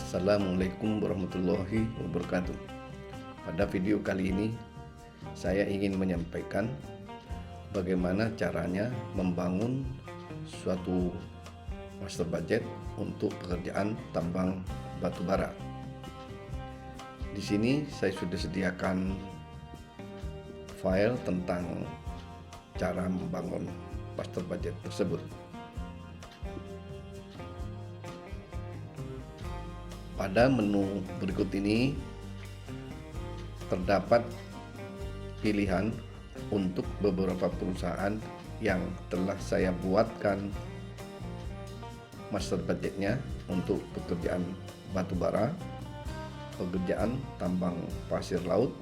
Assalamualaikum warahmatullahi wabarakatuh. Pada video kali ini saya ingin menyampaikan bagaimana caranya membangun suatu master budget untuk pekerjaan tambang batu bara. Di sini saya sudah sediakan file tentang cara membangun master budget tersebut. Pada menu berikut ini terdapat pilihan untuk beberapa perusahaan yang telah saya buatkan master budgetnya untuk pekerjaan batu bara, pekerjaan tambang pasir laut,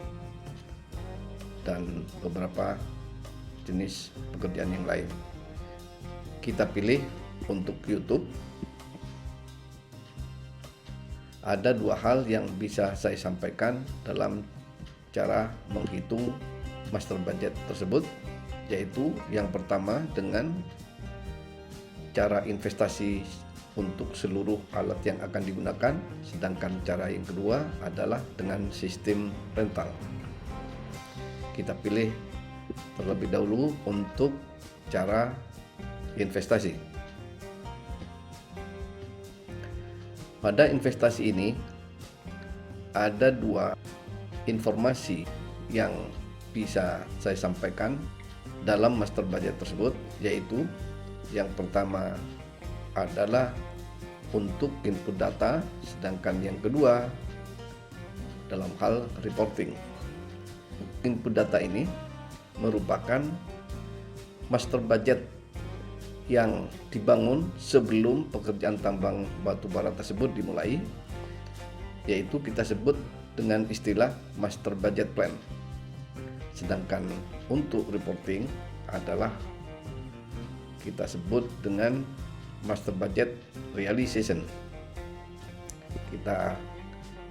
dan beberapa jenis pekerjaan yang lain. Kita pilih untuk YouTube. Ada dua hal yang bisa saya sampaikan dalam cara menghitung master budget tersebut, yaitu yang pertama dengan cara investasi untuk seluruh alat yang akan digunakan, sedangkan cara yang kedua adalah dengan sistem rental. Kita pilih terlebih dahulu untuk cara investasi. Pada investasi ini ada dua informasi yang bisa saya sampaikan dalam master budget tersebut, yaitu yang pertama adalah untuk input data, sedangkan yang kedua dalam hal reporting. Input data ini merupakan master budget yang dibangun sebelum pekerjaan tambang batu bara tersebut dimulai, yaitu kita sebut dengan istilah master budget plan. Sedangkan untuk reporting adalah kita sebut dengan master budget realization. Kita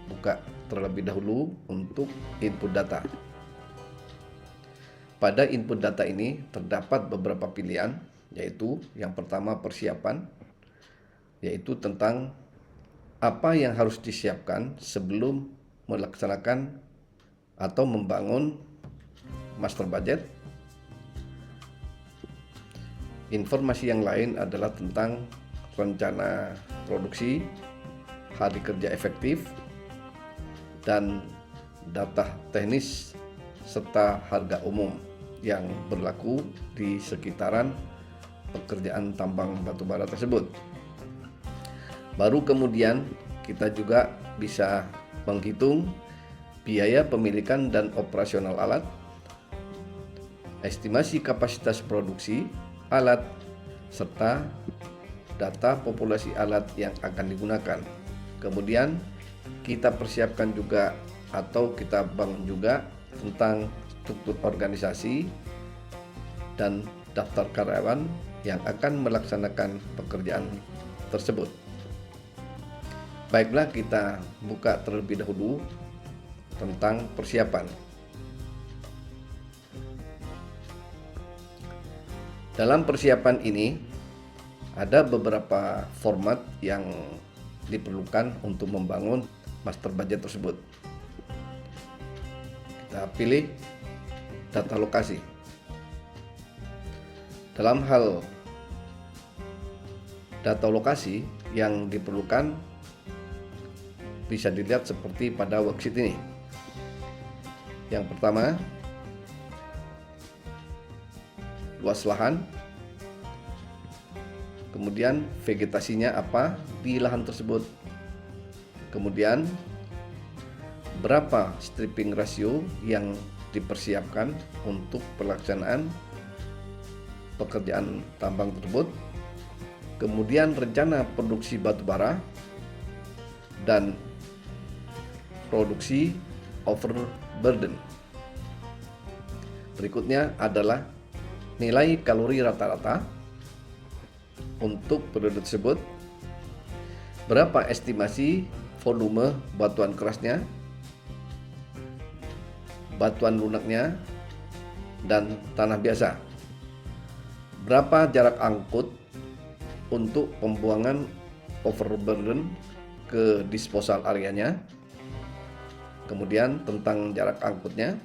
buka terlebih dahulu untuk input data. Pada input data ini terdapat beberapa pilihan, yaitu yang pertama persiapan, yaitu tentang apa yang harus disiapkan sebelum melaksanakan atau membangun master budget. Informasi yang lain adalah tentang rencana produksi, hari kerja efektif, dan data teknis serta harga umum yang berlaku di sekitaran pekerjaan tambang batu bara tersebut. Baru kemudian kita juga bisa menghitung biaya pemilikan dan operasional alat, estimasi kapasitas produksi alat, serta data populasi alat yang akan digunakan. Kemudian kita persiapkan juga atau kita bangun juga tentang struktur organisasi dan daftar karyawan yang akan melaksanakan pekerjaan tersebut. Baiklah, kita buka terlebih dahulu tentang persiapan. Dalam persiapan ini ada beberapa format yang diperlukan untuk membangun master budget tersebut. Kita pilih data lokasi. Dalam hal data lokasi yang diperlukan bisa dilihat seperti pada worksheet ini. Yang pertama, luas lahan, kemudian vegetasinya apa di lahan tersebut, kemudian berapa stripping ratio yang dipersiapkan untuk pelaksanaan pekerjaan tambang tersebut, kemudian rencana produksi batu bara dan produksi overburden. Berikutnya adalah nilai kalori rata-rata untuk periode tersebut, berapa estimasi volume batuan kerasnya, batuan lunaknya, dan tanah biasa, berapa jarak angkut untuk pembuangan overburden ke disposal areanya, kemudian tentang jarak angkutnya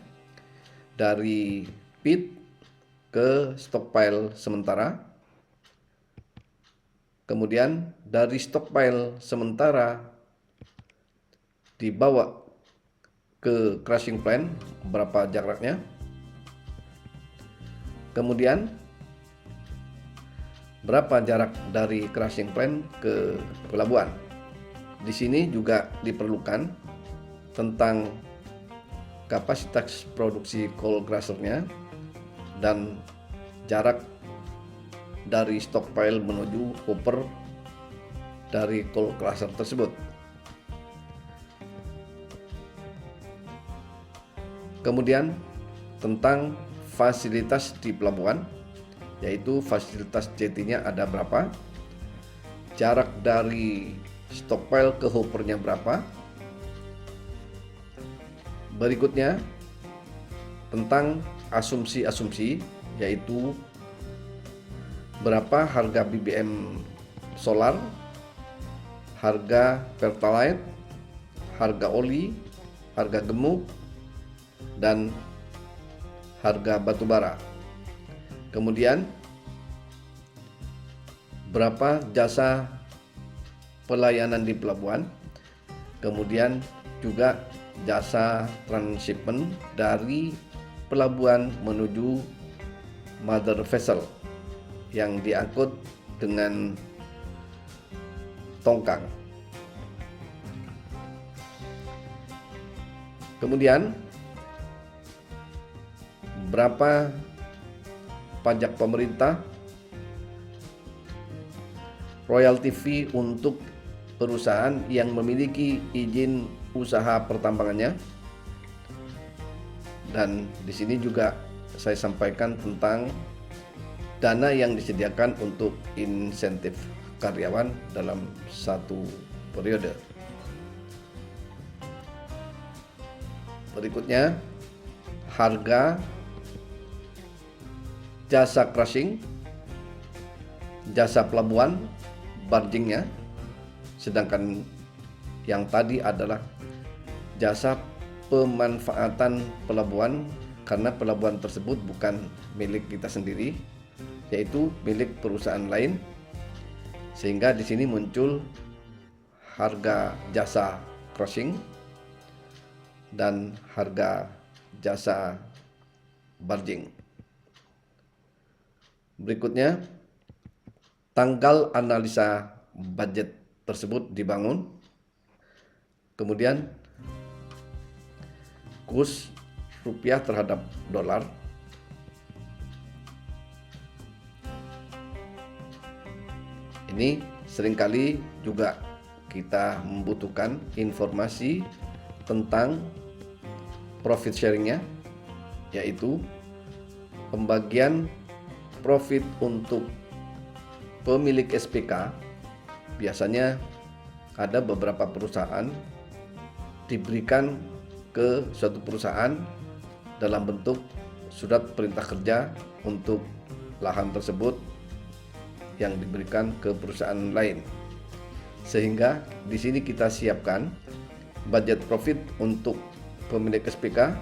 dari pit ke stockpile sementara, kemudian dari stockpile sementara dibawa ke crushing plant berapa jaraknya, kemudian berapa jarak dari crushing plant ke pelabuhan. Di sini juga diperlukan tentang kapasitas produksi coal crusher-nya dan jarak dari stockpile menuju hopper dari coal crusher tersebut. Kemudian tentang fasilitas di pelabuhan, yaitu fasilitas jetty-nya ada berapa, jarak dari stockpile ke hoppernya berapa. Berikutnya tentang asumsi-asumsi, yaitu berapa harga BBM solar, harga pertalite, harga oli, harga gemuk, dan harga batubara. Kemudian berapa jasa pelayanan di pelabuhan, kemudian juga jasa transshipment dari pelabuhan menuju mother vessel yang diangkut dengan tongkang. Kemudian berapa pajak pemerintah, royalty fee untuk perusahaan yang memiliki izin usaha pertambangannya. Dan di sini juga saya sampaikan tentang dana yang disediakan untuk insentif karyawan dalam satu periode. Berikutnya, harga jasa crushing, jasa pelabuhan, bargingnya, sedangkan yang tadi adalah jasa pemanfaatan pelabuhan, karena pelabuhan tersebut bukan milik kita sendiri, yaitu milik perusahaan lain, sehingga di sini muncul harga jasa crushing dan harga jasa barging. Berikutnya, tanggal analisa budget tersebut dibangun. Kemudian kurs rupiah terhadap dolar. Ini seringkali juga kita membutuhkan informasi tentang profit sharingnya, yaitu pembagian profit untuk pemilik SPK. Biasanya ada beberapa perusahaan diberikan ke suatu perusahaan dalam bentuk surat perintah kerja untuk lahan tersebut yang diberikan ke perusahaan lain. Sehingga di sini kita siapkan budget profit untuk pemilik SPK,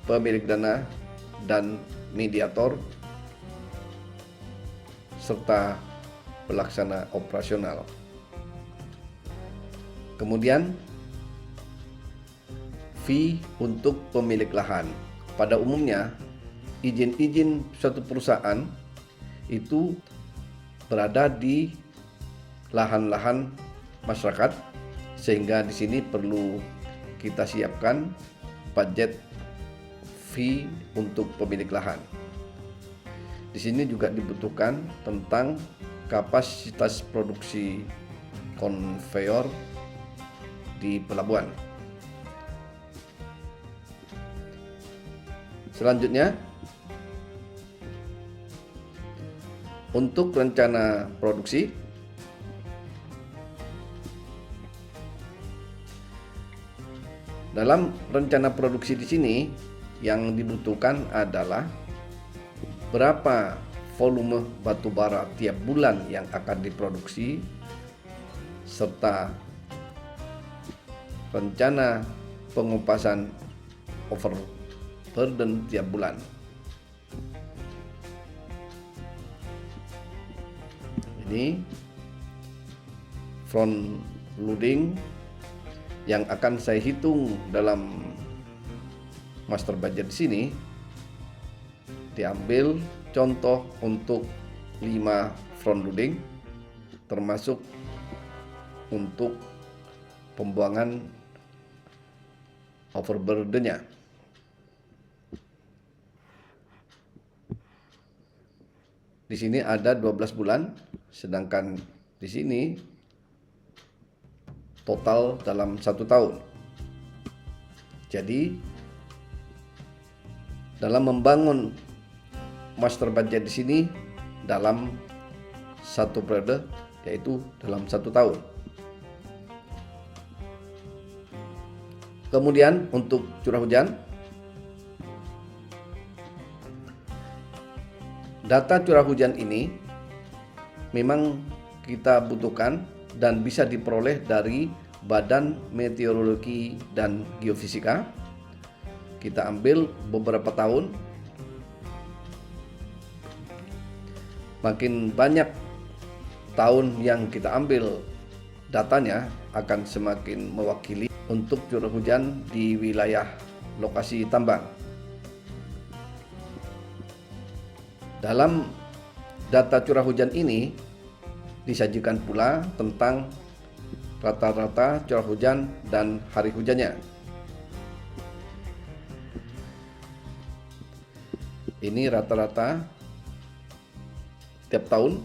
pemilik dana, dan mediator, serta pelaksana operasional. Kemudian fee untuk pemilik lahan. Pada umumnya izin-izin suatu perusahaan itu berada di lahan-lahan masyarakat, sehingga di sini perlu kita siapkan budget fee untuk pemilik lahan. Di sini juga dibutuhkan tentang kapasitas produksi konveyor di pelabuhan. Selanjutnya, untuk rencana produksi, dalam rencana produksi di sini yang dibutuhkan adalah berapa volume batu bara tiap bulan yang akan diproduksi, serta rencana pengupasan overburden tiap bulan. Ini front loading yang akan saya hitung dalam master budget di sini. Diambil contoh untuk 5 front loading, termasuk untuk pembuangan overburden-nya. Di sini ada 12 bulan, sedangkan di sini total dalam 1 tahun. Jadi dalam membangun master budget di sini dalam 1 periode, yaitu dalam 1 tahun. Kemudian untuk curah hujan, data curah hujan ini memang kita butuhkan dan bisa diperoleh dari Badan Meteorologi dan Geofisika. Kita ambil beberapa tahun. Makin banyak tahun yang kita ambil datanya, akan semakin mewakili untuk curah hujan di wilayah lokasi tambang. Dalam data curah hujan ini disajikan pula tentang rata-rata curah hujan dan hari hujannya. Ini rata-rata tiap tahun,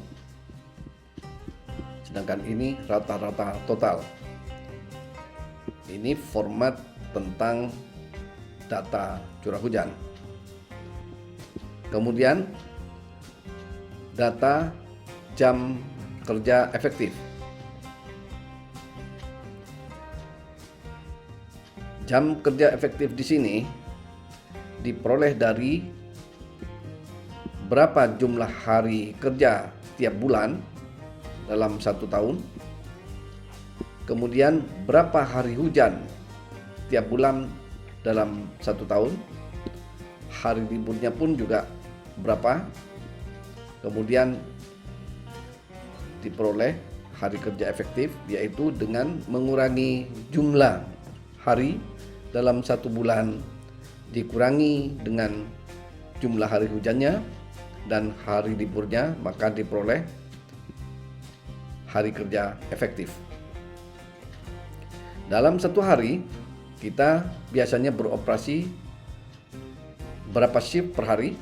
sedangkan ini rata-rata total. Ini format tentang data curah hujan. Kemudian data jam kerja efektif. Jam kerja efektif di sini diperoleh dari berapa jumlah hari kerja tiap bulan dalam 1 tahun, kemudian berapa hari hujan tiap bulan dalam 1 tahun, hari liburnya pun juga berapa, kemudian diperoleh hari kerja efektif, yaitu dengan mengurangi jumlah hari dalam 1 bulan dikurangi dengan jumlah hari hujannya dan hari liburnya, maka diperoleh hari kerja efektif. Dalam 1 hari kita biasanya beroperasi berapa shift per hari,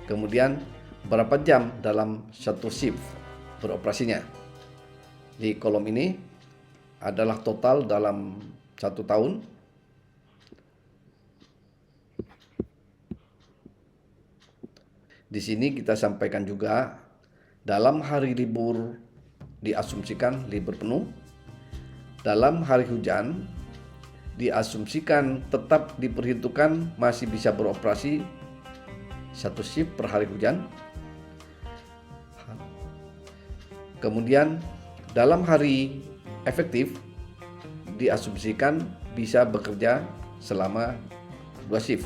kemudian berapa jam dalam 1 shift beroperasinya. Di kolom ini adalah total dalam 1 tahun. Di sini kita sampaikan juga dalam hari libur diasumsikan libur penuh. Dalam hari hujan diasumsikan tetap diperhitungkan masih bisa beroperasi 1 shift per hari hujan. Kemudian dalam hari efektif diasumsikan bisa bekerja selama 2 shift.